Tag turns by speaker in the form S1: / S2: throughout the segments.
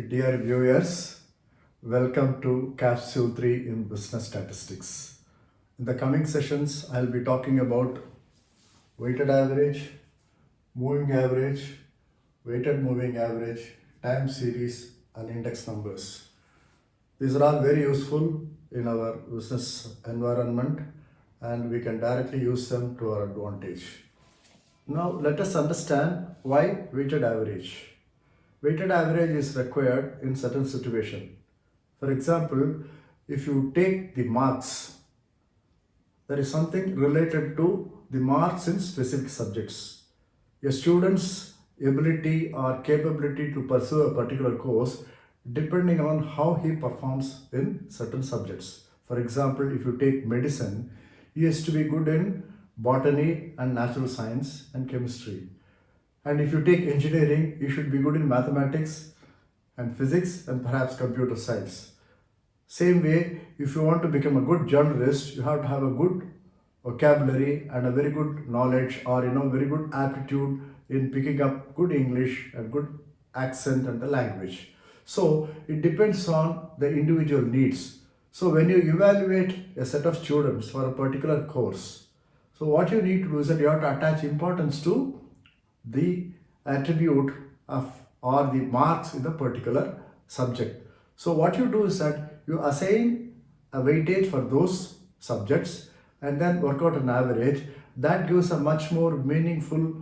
S1: Dear viewers, welcome to CAPSULE 3 in Business Statistics. In the coming sessions, I'll be talking about weighted average, moving average, weighted moving average, time series, and index numbers. These are all very useful in our business environment and we can directly use them to our advantage. Now let us understand why weighted average. Weighted average is required in certain situation. For example, if you take the marks, there is something related to the marks in specific subjects. A student's ability or capability to pursue a particular course depending on how he performs in certain subjects. For example, if you take medicine, he has to be good in botany and natural science and chemistry. And if you take engineering, you should be good in mathematics and physics and perhaps computer science. Same way, if you want to become a good journalist, you have to have a good vocabulary and a very good knowledge or very good aptitude in picking up good English and good accent and the language. So it depends on the individual needs. So when you evaluate a set of students for a particular course, so what you need to do is that you have to attach importance to the attribute of or the marks in the particular subject. So what you do is that you assign a weightage for those subjects and then work out an average. That gives a much more meaningful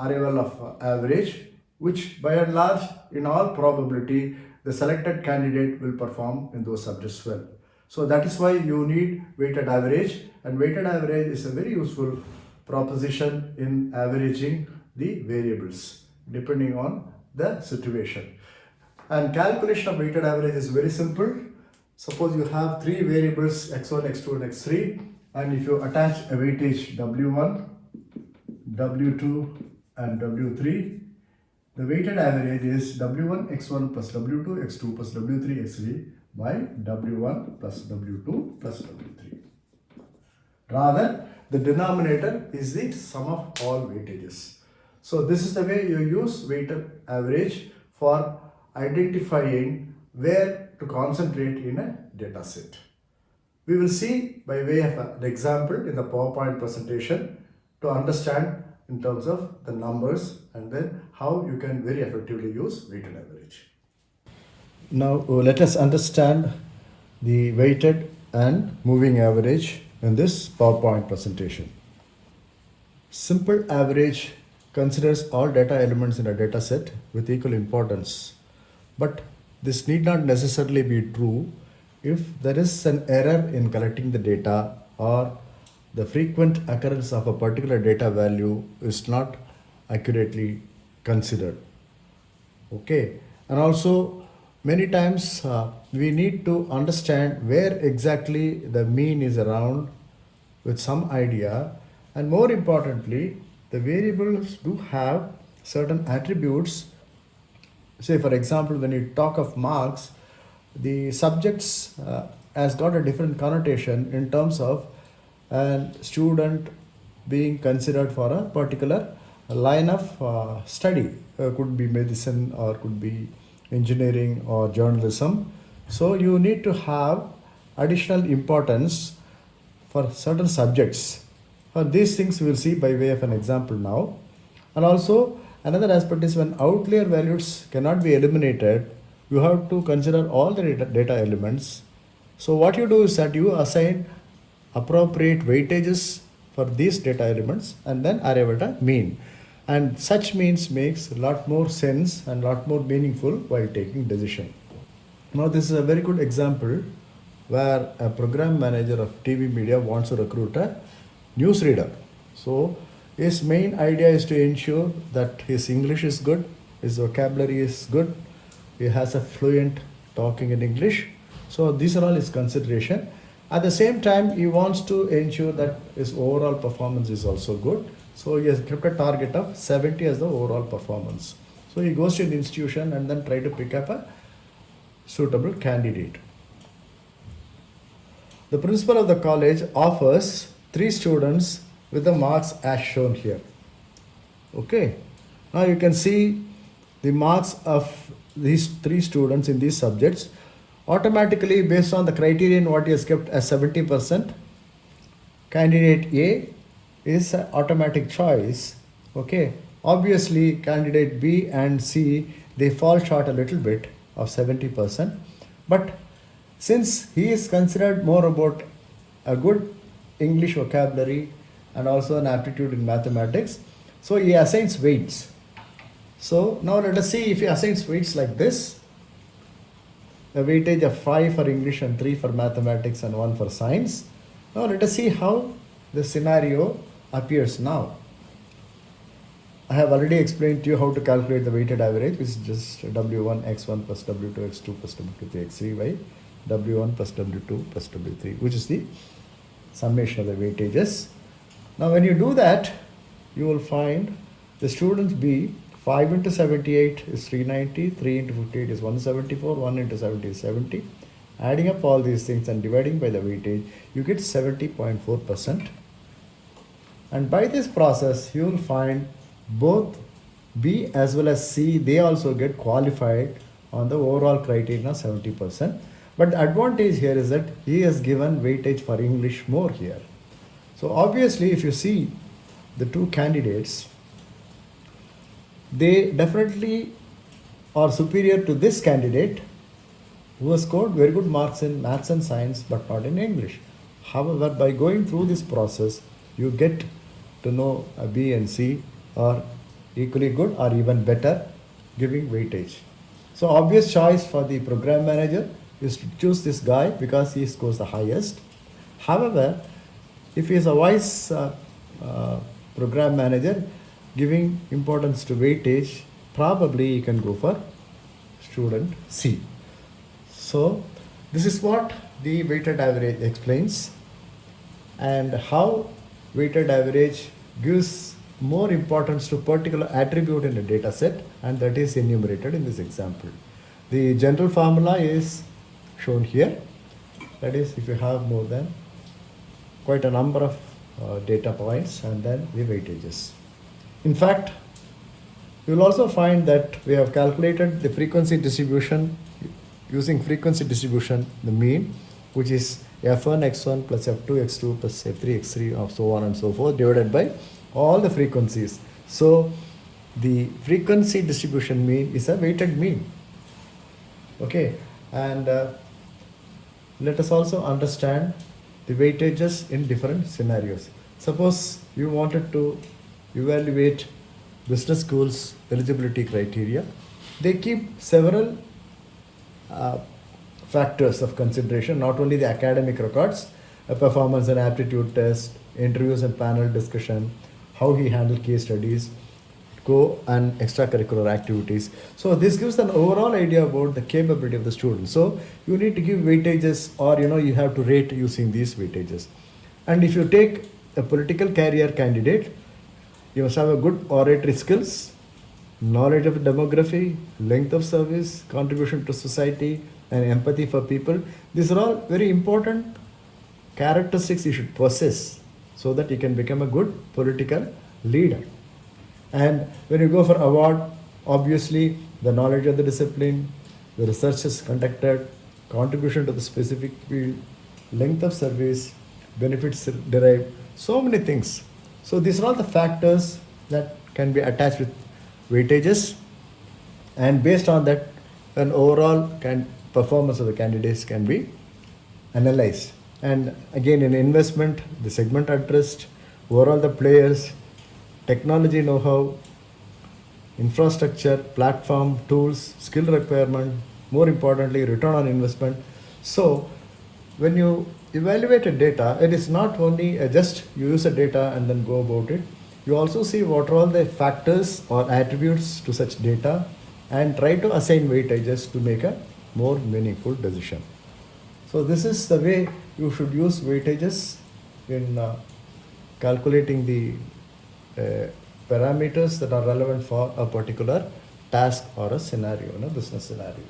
S1: arrival of average, which by and large, in all probability, the selected candidate will perform in those subjects well. So that is why you need weighted average, and weighted average is a very useful proposition in averaging the variables depending on the situation. And calculation of weighted average is very simple. Suppose you have three variables x1, x2 and x3, and if you attach a weightage w1, w2 and w3, the weighted average is w1 x1 plus w2 x2 plus w3 x3 by w1 plus w2 plus w3. Rather, the denominator is the sum of all weightages. So this is the way you use weighted average for identifying where to concentrate in a data set. We will see by way of an example in the PowerPoint presentation to understand in terms of the numbers and then how you can very effectively use weighted average. Now let us understand the weighted and moving average in this PowerPoint presentation. Simple average considers all data elements in a data set with equal importance, but this need not necessarily be true if there is an error in collecting the data or the frequent occurrence of a particular data value is not accurately considered. Okay, and also many times we need to understand where exactly the mean is around with some idea, and more importantly, the variables do have certain attributes. Say for example, when you talk of marks, the subjects has got a different connotation in terms of a student being considered for a particular line of study. Could be medicine or could be engineering or journalism. So you need to have additional importance for certain subjects. These things we will see by way of an example now. And also another aspect is when outlier values cannot be eliminated, you have to consider all the data elements. So what you do is that you assign appropriate weightages for these data elements and then arrive at a mean. And such means makes a lot more sense and lot more meaningful while taking decision. Now this is a very good example where a program manager of TV media wants to recruit a newsreader. So his main idea is to ensure that his English is good, his vocabulary is good, he has a fluent talking in English. So these are all his consideration. At the same time, he wants to ensure that his overall performance is also good. So he has kept a target of 70 as the overall performance. So he goes to an institution and then try to pick up a suitable candidate. The principal of the college offers 3 students with the marks as shown here. Okay. Now you can see the marks of these three students in these subjects, automatically based on the criterion what is kept as 70%, candidate A is an automatic choice. Okay, obviously candidate B and C, they fall short a little bit of 70%, but since he is considered more about a good English vocabulary and also an aptitude in mathematics, so he assigns weights. So now let us see if he assigns weights like this, a weightage of 5 for English and 3 for mathematics and 1 for science. Now let us see how the scenario appears now. I have already explained to you how to calculate the weighted average, which is just W1 x1 plus W2 x2 plus W3 x3 by W1 plus W2 plus W3, which is the summation of the weightages. Now when you do that, you will find the students B, 5 into 78 is 390, 3 into 58 is 174, 1 into 70 is 70. Adding up all these things and dividing by the weightage, you get 70.4%. And by this process, you will find both B as well as C, they also get qualified on the overall criterion of 70%. But the advantage here is that he has given weightage for English more here. So obviously, if you see the two candidates, they definitely are superior to this candidate who has scored very good marks in maths and science but not in English. However, by going through this process, you get to know B and C are equally good or even better, giving weightage. So obvious choice for the program manager is to choose this guy because he scores the highest. However, if he is a wise program manager giving importance to weightage, probably he can go for student C. So this is what the weighted average explains, and how weighted average gives more importance to particular attribute in a data set, and that is enumerated in this example. The general formula is shown here. That is, if you have more than quite a number of data points and then the weightages. In fact, you will also find that we have calculated the frequency distribution using frequency distribution, the mean, which is f1 x1 plus f2 x2 plus f3 x3 or so on and so forth, divided by all the frequencies. So the frequency distribution mean is a weighted mean. Okay, and let us also understand the weightages in different scenarios. Suppose you wanted to evaluate business schools eligibility criteria. They keep several factors of consideration, not only the academic records, a performance and aptitude test, interviews and panel discussion, how he handled case studies, co and extracurricular activities. So this gives an overall idea about the capability of the student. So you need to give weightages, or you have to rate using these weightages. And if you take a political career candidate, you must have a good oratory skills, knowledge of demography, length of service, contribution to society, and empathy for people. These are all very important characteristics you should possess so that you can become a good political leader. And when you go for award, obviously the knowledge of the discipline, the research is conducted, contribution to the specific field, length of service, benefits derived, so many things. So these are all the factors that can be attached with weightages, and based on that, an overall performance of the candidates can be analyzed. And again, in investment, the segment addressed, overall the players, technology know-how, infrastructure, platform, tools, skill requirement, more importantly, return on investment. So when you evaluate a data, it is not only just you use a data and then go about it. You also see what are all the factors or attributes to such data and try to assign weightages to make a more meaningful decision. So this is the way you should use weightages in calculating the parameters that are relevant for a particular task or a scenario, business scenario.